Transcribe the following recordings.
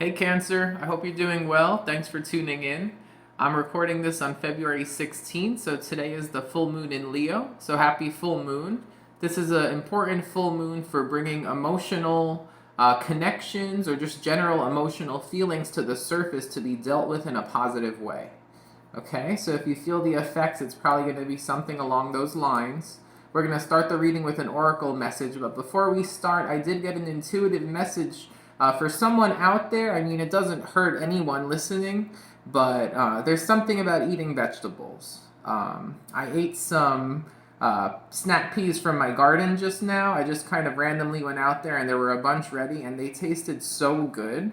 Hey Cancer, I hope you're doing well. Thanks for tuning in. I'm recording this on February 16th, so today is the full moon in Leo. So happy full moon. This is an important full moon for bringing emotional connections or just general emotional feelings to the surface to be dealt with in a positive way. Okay, so if you feel the effects, it's probably going to be something along those lines. We're going to start the reading with an oracle message, but before we start, I did get an intuitive message for someone out there. I mean, it doesn't hurt anyone listening, but there's something about eating vegetables. I ate some snap peas from my garden just now. I just kind of randomly went out there and there were a bunch ready, and they tasted so good,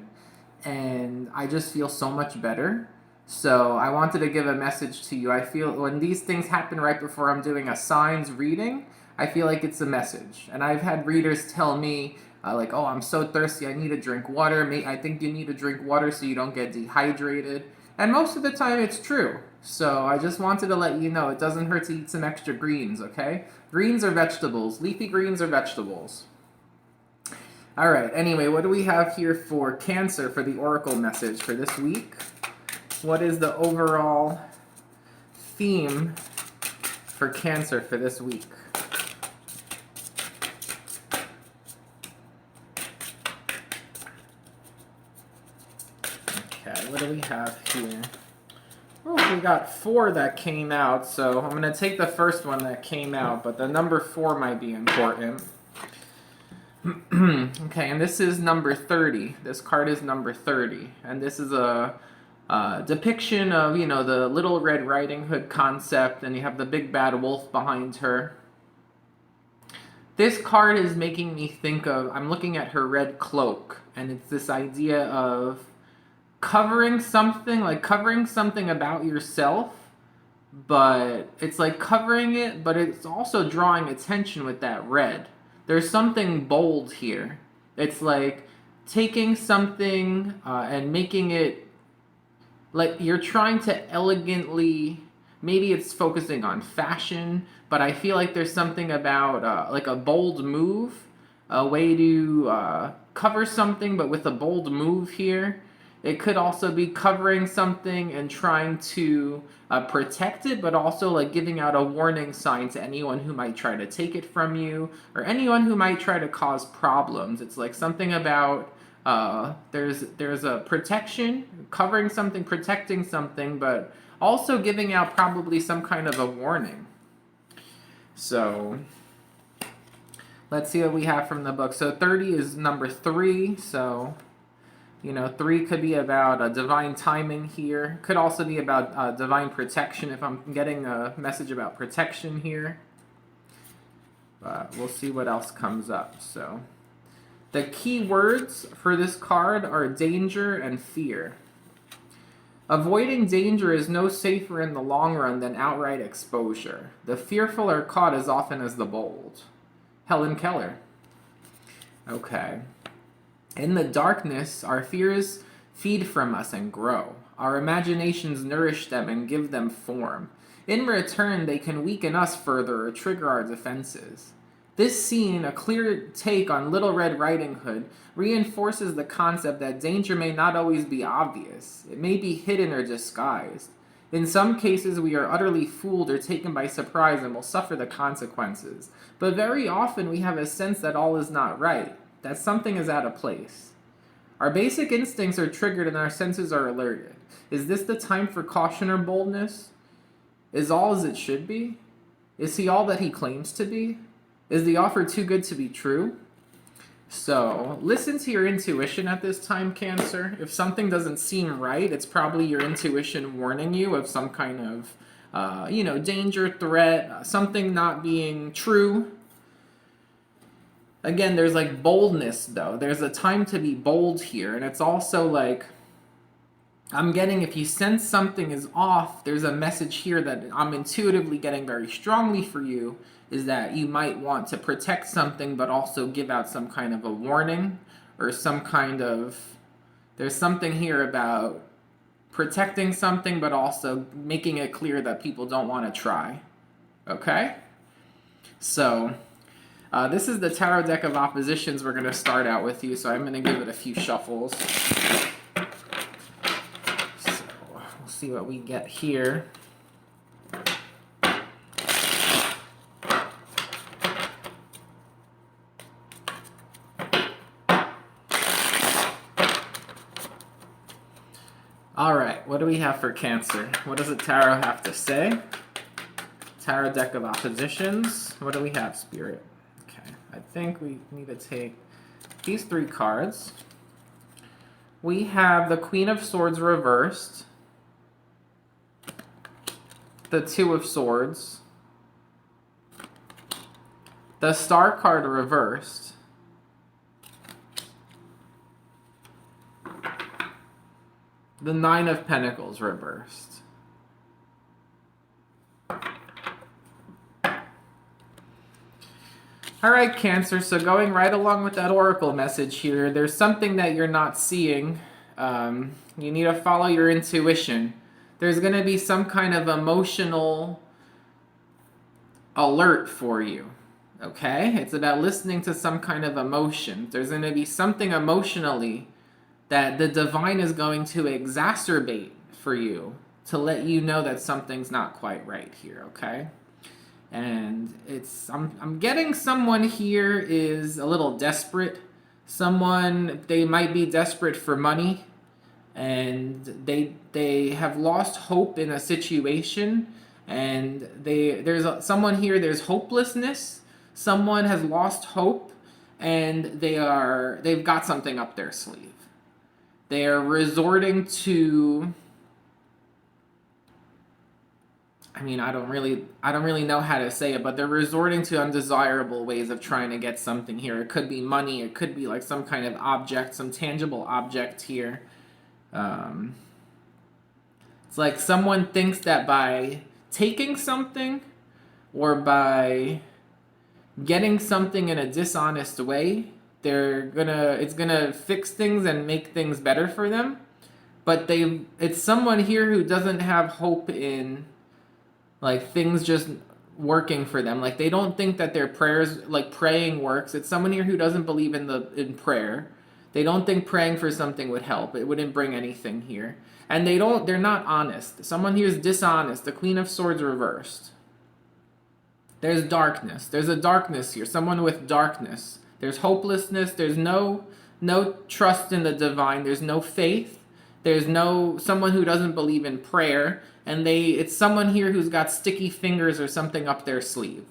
and I just feel so much better. So I wanted to give a message to you. I feel when these things happen right before I'm doing a signs reading, I feel like it's a message. And I've had readers tell me, like, oh, I'm so thirsty, I need to drink water. I think you need to drink water so you don't get dehydrated. And most of the time it's true. So I just wanted to let you know it doesn't hurt to eat some extra greens, okay? Greens are vegetables. Leafy greens are vegetables. All right, anyway, what do we have here for Cancer for the oracle message for this week? What is the overall theme for Cancer for this week? Okay, what do we have here? Oh, we got 4 that came out, so I'm going to take the first one that came out, but the number 4 might be important. Okay, and this is number 30. This card is number 30, and this is a depiction of, the Little Red Riding Hood concept, and you have the big bad wolf behind her. This card is making me think of, I'm looking at her red cloak, and it's this idea of covering something about yourself, but it's like covering it, but it's also drawing attention with that red. There's something bold here. It's like taking something and making it like you're trying to elegantly, maybe it's focusing on fashion, but I feel like there's something about like a bold move, a way to cover something, but with a bold move here. It could also be covering something and trying to protect it, but also like giving out a warning sign to anyone who might try to take it from you or anyone who might try to cause problems. It's like something about there's a protection, covering something, protecting something, but also giving out probably some kind of a warning. So let's see what we have from the book. So 30 is number 3, so 3 could be about divine timing here. Could also be about divine protection if I'm getting a message about protection here. But we'll see what else comes up. So the key words for this card are danger and fear. Avoiding danger is no safer in the long run than outright exposure. The fearful are caught as often as the bold. Helen Keller. Okay. In the darkness, our fears feed from us and grow. Our imaginations nourish them and give them form. In return, they can weaken us further or trigger our defenses. This scene, a clear take on Little Red Riding Hood, reinforces the concept that danger may not always be obvious. It may be hidden or disguised. In some cases, we are utterly fooled or taken by surprise and will suffer the consequences. But very often, we have a sense that all is not right, that something is out of place. Our basic instincts are triggered and our senses are alerted. Is this the time for caution or boldness? Is all as it should be? Is he all that he claims to be? Is the offer too good to be true? So, listen to your intuition at this time, Cancer. If something doesn't seem right, it's probably your intuition warning you of some kind of, danger, threat, something not being true. Again, there's like boldness, though. There's a time to be bold here, and it's also like, I'm getting, if you sense something is off, there's a message here that I'm intuitively getting very strongly for you, is that you might want to protect something, but also give out some kind of a warning, or some kind of, there's something here about protecting something, but also making it clear that people don't want to try. Okay? So, This is the tarot deck of oppositions we're going to start out with you, so I'm going to give it a few shuffles. So we'll see what we get here. All right, what do we have for Cancer? What does the tarot have to say? Tarot deck of oppositions. What do we have, Spirit? Okay, I think we need to take these 3 cards. We have the Queen of Swords reversed, the 2 of Swords, the Star card reversed, the 9 of Pentacles reversed. All right, Cancer, so going right along with that oracle message here, there's something that you're not seeing. You need to follow your intuition. There's going to be some kind of emotional alert for you, okay? It's about listening to some kind of emotion. There's going to be something emotionally that the divine is going to exacerbate for you to let you know that something's not quite right here, okay? And I'm getting someone here is a little desperate. They might be desperate for money, and they have lost hope in a situation, and someone here, there's hopelessness. Someone has lost hope, and they've got something up their sleeve. They are resorting to, I mean, I don't really know how to say it, but they're resorting to undesirable ways of trying to get something here. It could be money, it could be like some kind of object, some tangible object here. It's like someone thinks that by taking something or by getting something in a dishonest way, it's gonna fix things and make things better for them. But it's someone here who doesn't have hope in like things just working for them. Like they don't think that their prayers, like praying, works. It's someone here who doesn't believe in prayer. They don't think praying for something would help. It wouldn't bring anything here. And they're not honest. Someone here is dishonest. The Queen of Swords reversed. There's darkness. There's a darkness here. Someone with darkness. There's hopelessness. There's no trust in the divine. There's no faith. There's someone who doesn't believe in prayer. And it's someone here who's got sticky fingers or something up their sleeve.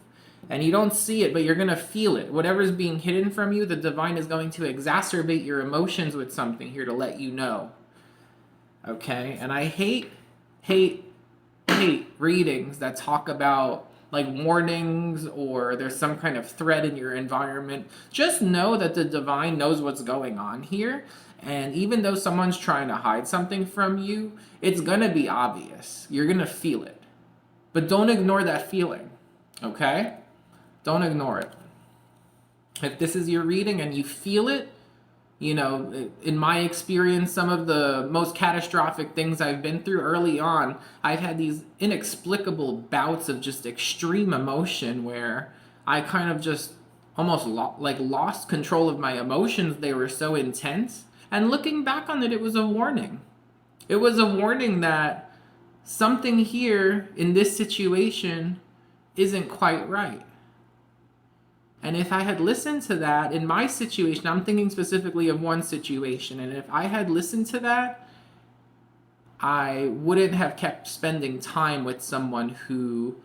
And you don't see it, but you're going to feel it. Whatever's being hidden from you, the divine is going to exacerbate your emotions with something here to let you know. Okay? And I hate readings that talk about like warnings or there's some kind of threat in your environment. Just know that the divine knows what's going on here. And even though someone's trying to hide something from you, it's going to be obvious. You're going to feel it. But don't ignore that feeling. Okay? Don't ignore it. If this is your reading and you feel it, you know, in my experience, some of the most catastrophic things I've been through early on, I've had these inexplicable bouts of just extreme emotion where I kind of just almost lost control of my emotions. They were so intense. And looking back on it, it was a warning. It was a warning that something here in this situation isn't quite right. And if I had listened to that in my situation, I'm thinking specifically of one situation, and if I had listened to that, I wouldn't have kept spending time with someone who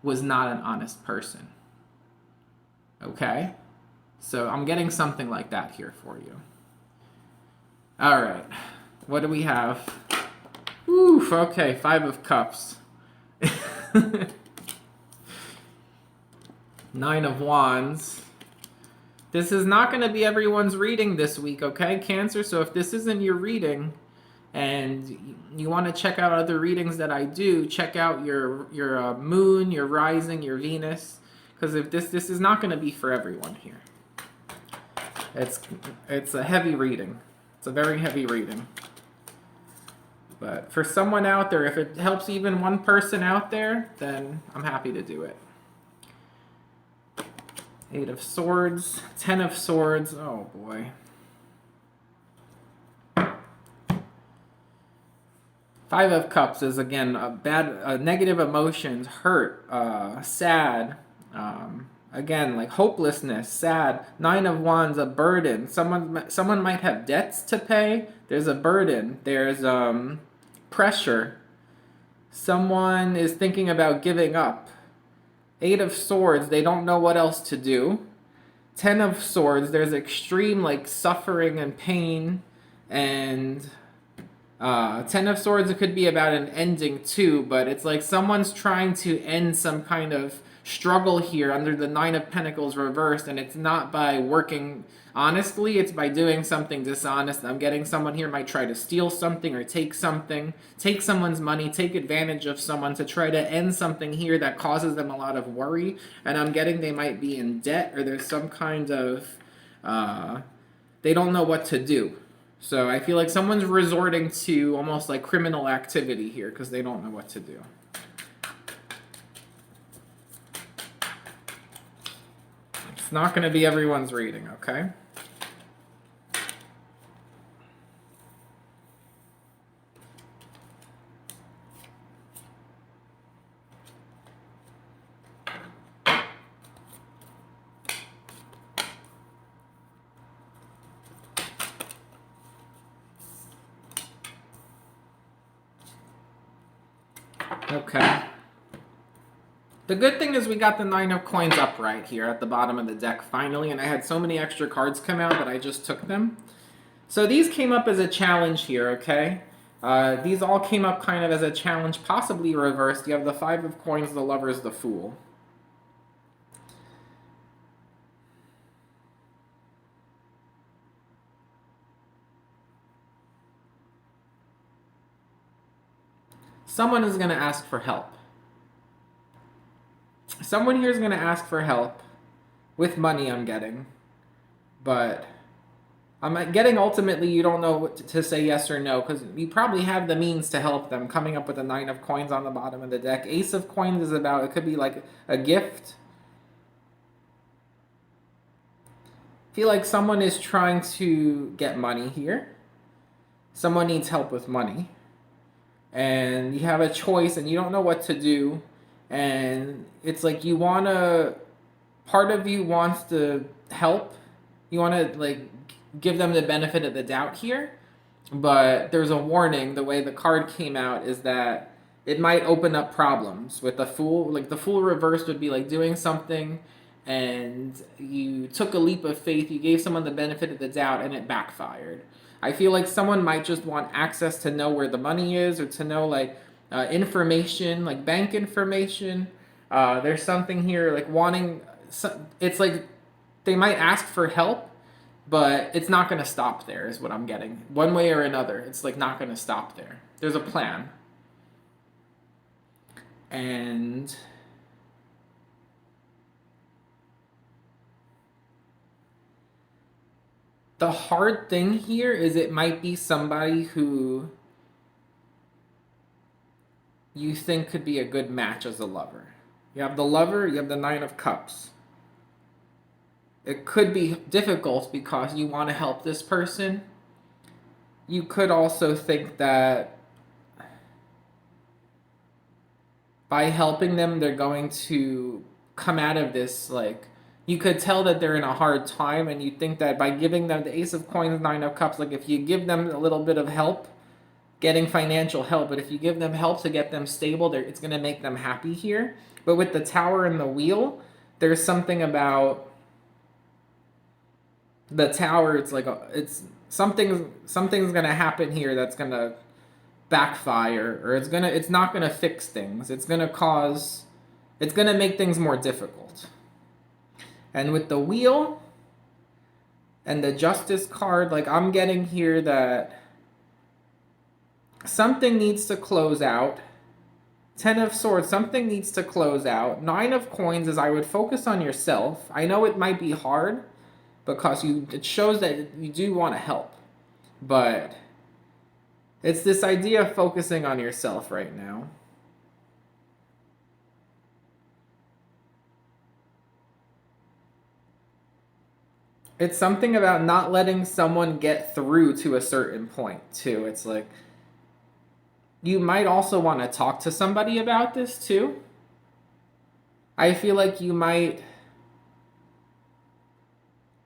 was not an honest person. Okay? So I'm getting something like that here for you. All right. What do we have? Oof, okay, 5 of Cups. 9 of Wands. This is not going to be everyone's reading this week, okay, Cancer? So if this isn't your reading and you want to check out other readings that I do, check out your moon, your rising, your Venus, because if this is not going to be for everyone here. It's a heavy reading. It's a very heavy reading. But for someone out there, if it helps even one person out there, then I'm happy to do it. Eight of Swords, Ten of Swords. Oh boy. Five of Cups is again negative emotions, hurt, sad. Again, like hopelessness, sad. Nine of Wands, a burden. Someone might have debts to pay. There's a burden. There's pressure. Someone is thinking about giving up. Eight of Swords, they don't know what else to do. Ten of Swords, there's extreme like suffering and pain. And Ten of Swords, it could be about an ending too, but it's like someone's trying to end some kind of struggle here under the Nine of Pentacles reversed, and it's not by working honestly, it's by doing something dishonest. I'm getting someone here might try to steal something or take something, take someone's money, take advantage of someone to try to end something here that causes them a lot of worry, and I'm getting they might be in debt or there's some kind of, they don't know what to do. So I feel like someone's resorting to almost like criminal activity here because they don't know what to do. It's not going to be everyone's reading, okay? Okay. The good thing is we got the Nine of Coins upright here at the bottom of the deck finally, and I had so many extra cards come out that I just took them. So these came up as a challenge here, okay? These all came up kind of as a challenge, possibly reversed. You have the Five of Coins, the Lovers, the Fool. Someone is going to ask for help. Someone here is going to ask for help with money, I'm getting. But I'm getting ultimately you don't know what to say yes or no because you probably have the means to help them. Coming up with a Nine of Coins on the bottom of the deck. Ace of Coins is about, it could be like a gift. I feel like someone is trying to get money here. Someone needs help with money. And you have a choice and you don't know what to do. And it's like you want to, part of you wants to help. You want to like give them the benefit of the doubt here. But there's a warning. The way the card came out is that it might open up problems with the Fool. Like the Fool reversed would be like doing something and you took a leap of faith. You gave someone the benefit of the doubt and it backfired. I feel like someone might just want access to know where the money is or to know like information, like bank information. There's something here like wanting, it's like they might ask for help, but it's not going to stop there is what I'm getting. One way or another, it's like not going to stop there. There's a plan. And the hard thing here is it might be somebody who you think could be a good match as a lover. You have the lover, you have the Nine of Cups. It could be difficult because you want to help this person. You could also think that by helping them, they're going to come out of this like, you could tell that they're in a hard time and you think that by giving them the Ace of Coins, Nine of Cups, like if you give them a little bit of help, getting financial help, but if you give them help to get them stable, it's going to make them happy here. But with the Tower and the Wheel, there's something about the Tower, it's like it's something's going to happen here that's going to backfire, or it's not going to fix things. It's going to make things more difficult. And with the Wheel and the Justice card, like I'm getting here that something needs to close out. Ten of Swords, something needs to close out. Nine of Coins is I would focus on yourself. I know it might be hard because it shows that you do want to help. But it's this idea of focusing on yourself right now. It's something about not letting someone get through to a certain point, too. It's like you might also want to talk to somebody about this, too. I feel like you might,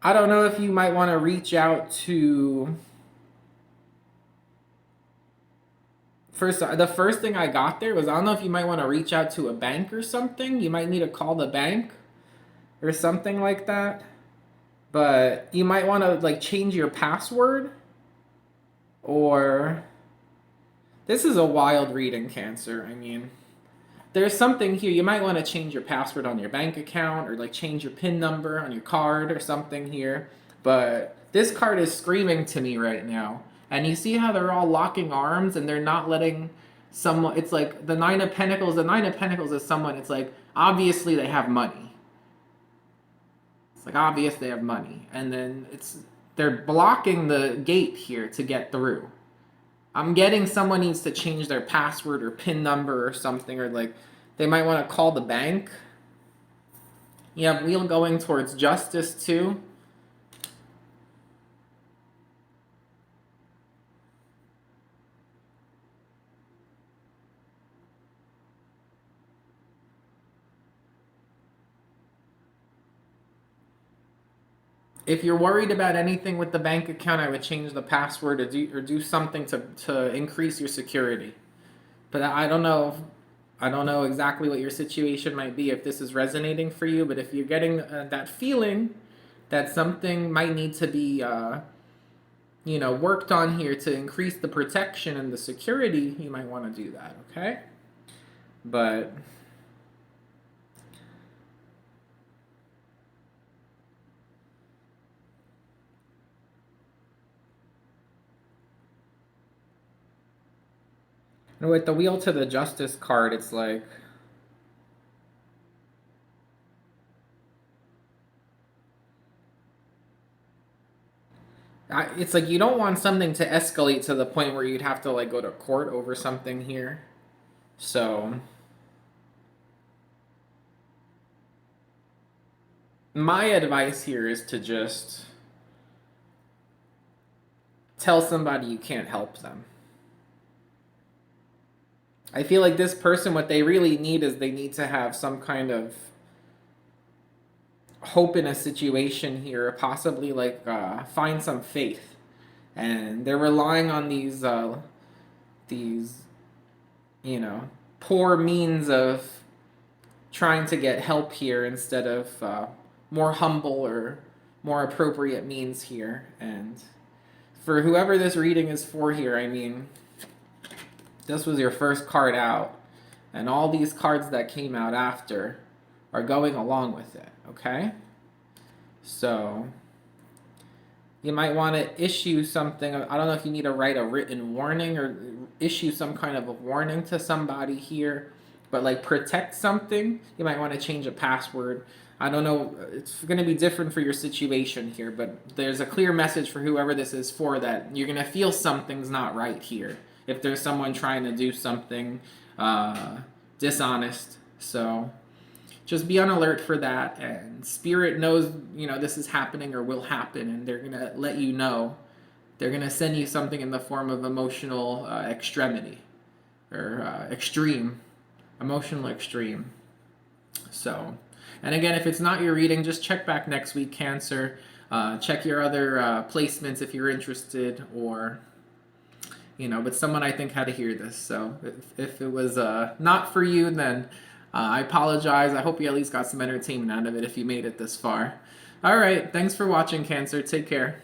I don't know if you might want to reach out to. First, the first thing I got there was I don't know if you might want to reach out to a bank or something. You might need to call the bank or something like that. But you might want to like change your password, or this is a wild reading, Cancer. I mean, there's something here. You might want to change your password on your bank account, or like change your PIN number on your card or something here. But this card is screaming to me right now. And you see how they're all locking arms and they're not letting someone. It's like the Nine of Pentacles. The Nine of Pentacles is someone, it's like obviously they have money. It's like obvious they have money. And then they're blocking the gate here to get through. I'm getting someone needs to change their password or PIN number or something, or like they might want to call the bank. You have Wheel going towards Justice too. If you're worried about anything with the bank account, I would change the password or do something to increase your security. But I don't know. I don't know exactly what your situation might be if this is resonating for you. But if you're getting that feeling that something might need to be, worked on here to increase the protection and the security, you might want to do that. Okay. But with the Wheel to the Justice card, it's like it's like you don't want something to escalate to the point where you'd have to like go to court over something here. So my advice here is to just tell somebody you can't help them. I feel like this person, what they really need is they need to have some kind of hope in a situation here, possibly like find some faith, and they're relying on these poor means of trying to get help here instead of more humble or more appropriate means here. And for whoever this reading is for here, I mean, this was your first card out, and all these cards that came out after are going along with it, okay? So you might want to issue something. I don't know if you need to write a written warning or issue some kind of a warning to somebody here, but like protect something. You might want to change a password. I don't know. It's going to be different for your situation here, but there's a clear message for whoever this is for that you're going to feel something's not right here. If there's someone trying to do something dishonest. So just be on alert for that, and Spirit knows this is happening or will happen, and they're gonna let you know. They're gonna send you something in the form of emotional extremity or extreme, emotional extreme. So, and again, if it's not your reading, just check back next week, Cancer. Check your other placements if you're interested, or but someone I think had to hear this. So if it was not for you, then I apologize. I hope you at least got some entertainment out of it if you made it this far. All right. Thanks for watching, Cancer. Take care.